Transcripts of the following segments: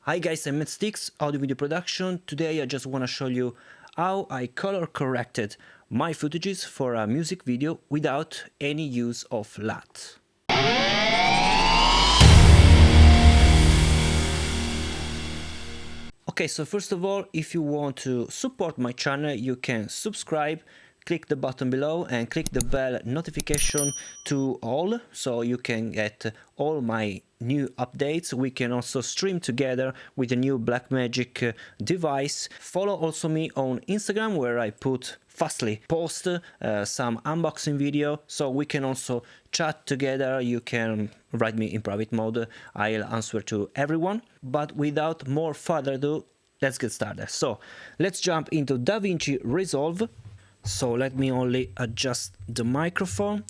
Hi guys, I'm at Steex, audio video production. Today I just want to show you how I color corrected my footages for a music video without any use of LUTS. Okay, so first of all, if you want to support my channel, you can subscribe, click the button below and click the bell notification to all, so you can get all my new updates. We can also stream together with a new Blackmagic device. Follow also me on Instagram, where I fastly post some unboxing video, so we can also chat together. You can write me in private mode, I'll answer to everyone. But without more further ado, let's get started. So let's jump into Davinci Resolve. So let me only adjust the microphone.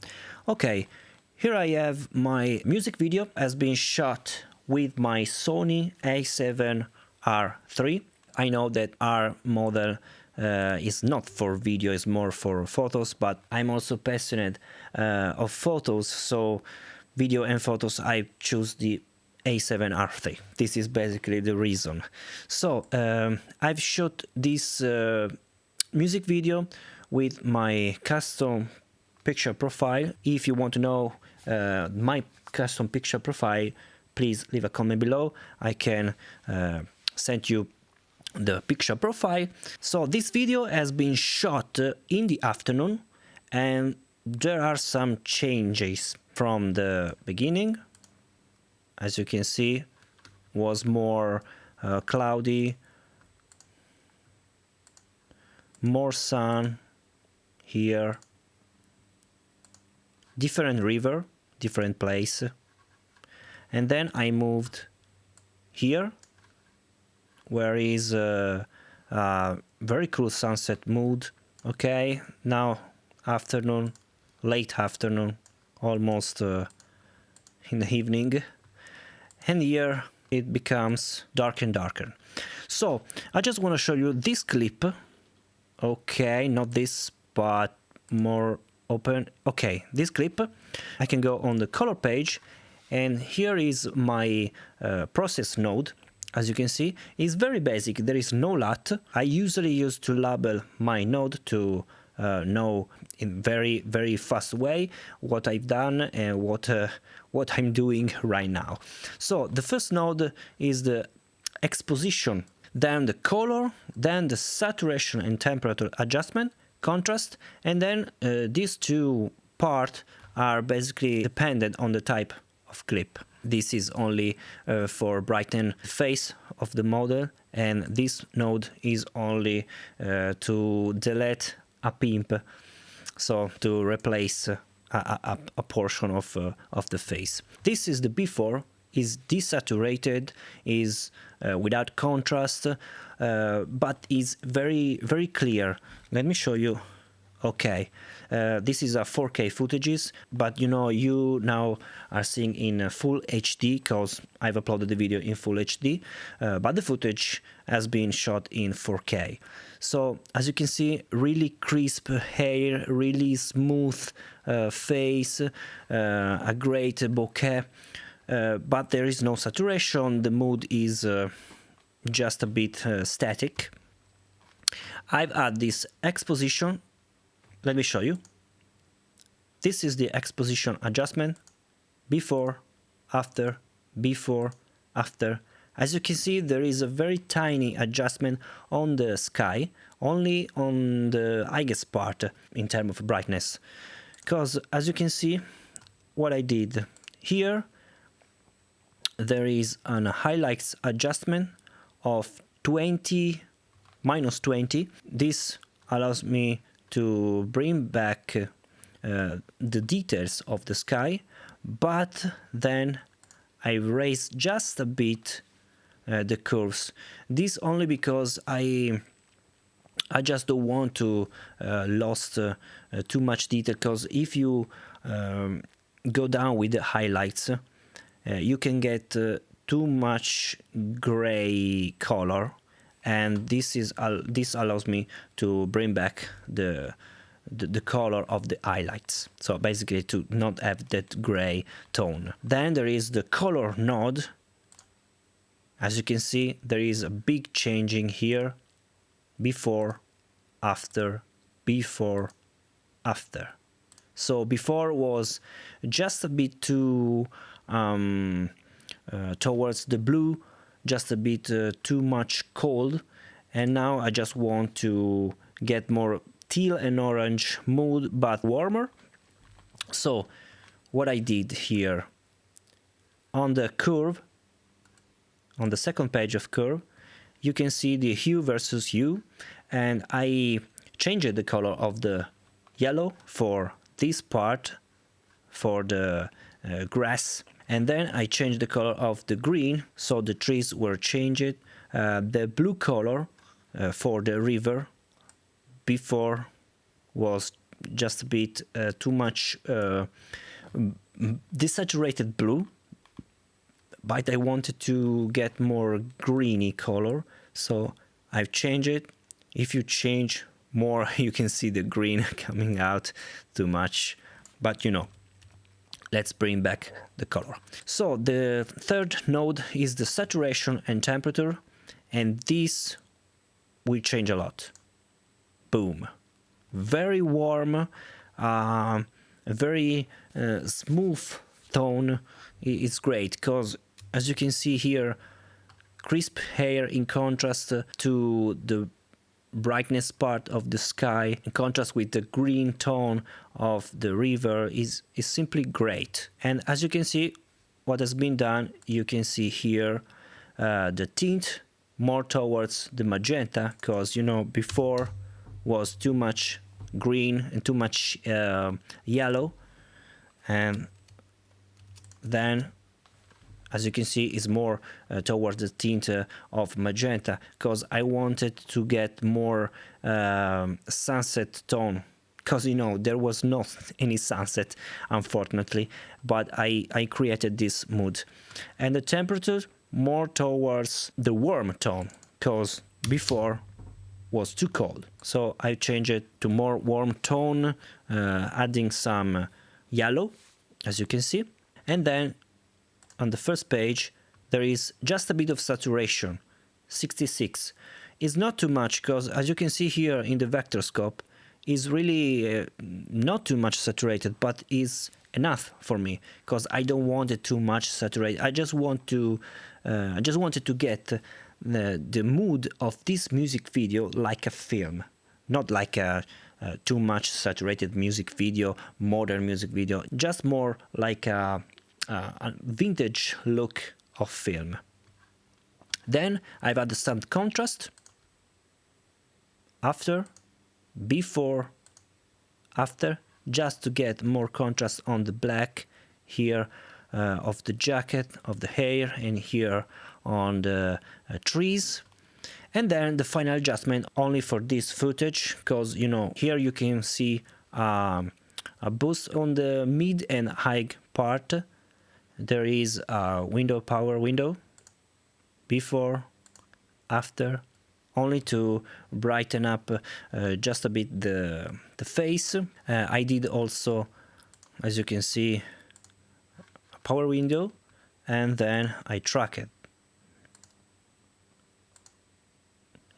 Okay, here I have my music video has been shot with my Sony a7R3. I know that our model is not for video, it's more for photos, but I'm also passionate of photos, so video and photos I choose the a7R3. This is basically the reason. So I've shot this music video with my custom picture profile. If you want to know my custom picture profile, please leave a comment below. I can send you the picture profile. So this video has been shot in the afternoon, and there are some changes from the beginning. As you can see, was more cloudy, more sun here, different river, different place, and then I moved here, where is a very cool sunset mood. Okay, now afternoon, late afternoon, almost in the evening, and here it becomes dark and darker. So I just want to show you this clip. Okay, not this, but more open. Okay, this clip, I can go on the color page, and here is my process node. As you can see, it's very basic. There is no LUT. I usually use to label my node to know in very fast way what I've done and what I'm doing right now. So the first node is the exposition, then the color, then the saturation and temperature adjustment, contrast, and then these two parts are basically dependent on the type of clip. This is only for brighten face of the model, and this node is only to delete a pimp, so to replace a portion of the face. This is the before, is desaturated, is without contrast, but is very clear. Let me show you. Okay, this is a 4K footages, but you now are seeing in full HD because I've uploaded the video in full HD, but the footage has been shot in 4K. So as you can see, really crisp hair, really smooth face, a great bokeh, but there is no saturation. The mood is just a bit static. I've had this exposition. Let me show you. This is the exposition adjustment, before, after, before, after. As you can see, there is a very tiny adjustment on the sky, only on the highest part in terms of brightness. Because as you can see, what I did here, there is an highlights adjustment of 20, minus 20. This allows me to bring back the details of the sky, but then I raise just a bit the curves. This only because I just don't want to lose too much detail, because if you go down with the highlights, you can get too much gray color, and this allows me to bring back the color of the highlights, so basically to not have that gray tone. Then there is the color node, As you can see, there is a big changing here, before, after, before, after. So before was just a bit too towards the blue, just a bit too much cold, and now I just want to get more teal and orange mood, but warmer. So what I did here on the curve, on the second page of curve, you can see the hue versus hue, and I changed the color of the yellow for this part, for the grass, and then I changed the color of the green, so the trees were changed. The blue color for the river before was just a bit too much desaturated blue, but I wanted to get more greeny color, so I've changed it. If you change more, you can see the green coming out too much, but you know, let's bring back the color. So the third node is the saturation and temperature, and this will change a lot. Boom. Very warm, a very smooth tone. It's great because, as you can see here, crisp hair in contrast to the brightness part of the sky, in contrast with the green tone of the river, is simply great. And as you can see what has been done, you can see here the tint more towards the magenta, because you know before was too much green and too much yellow, and then as you can see is more towards the tint of magenta, because I wanted to get more sunset tone, because you know there was not any sunset unfortunately, but I created this mood. And the temperature more towards the warm tone, because before was too cold, so I changed it to more warm tone, adding some yellow, as you can see. And then on the first page there is just a bit of saturation, 66. It's not too much, because as you can see here in the vector scope is really not too much saturated, but is enough for me, because I don't want it too much saturated. I just wanted to get the mood of this music video like a film, not like a too much saturated music video, modern music video, just more like a vintage look of film. Then I've added some contrast, after, before, after, just to get more contrast on the black here of the jacket, of the hair, and here on the trees. And then the final adjustment only for this footage, because you know here you can see a boost on the mid and high part. There is a window, power window, before, after, only to brighten up just a bit the face. I did also, as you can see, a power window, and then I track it.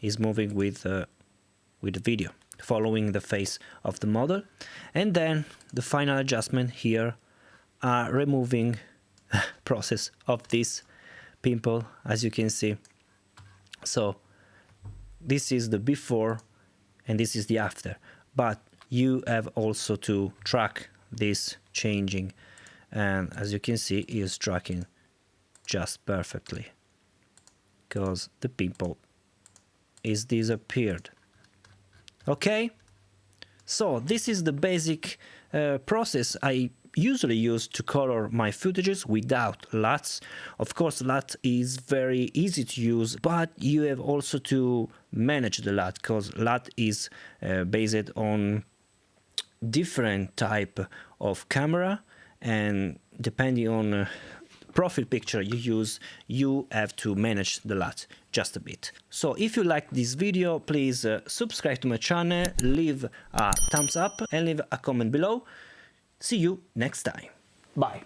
Is moving with the video, following the face of the model. And then the final adjustment here, removing process of this pimple, as you can see. So this is the before and this is the after, but you have also to track this changing, and as you can see it is tracking just perfectly, because the pimple is disappeared. Okay, so this is the basic process I usually use to color my footages without LUTs. Of course, LUT is very easy to use, but you have also to manage the LUT, because LUT is based on different type of camera, and depending on profile picture you use, you have to manage the LUT just a bit. So if you like this video, please subscribe to my channel, leave a thumbs up and leave a comment below. See you next time. Bye.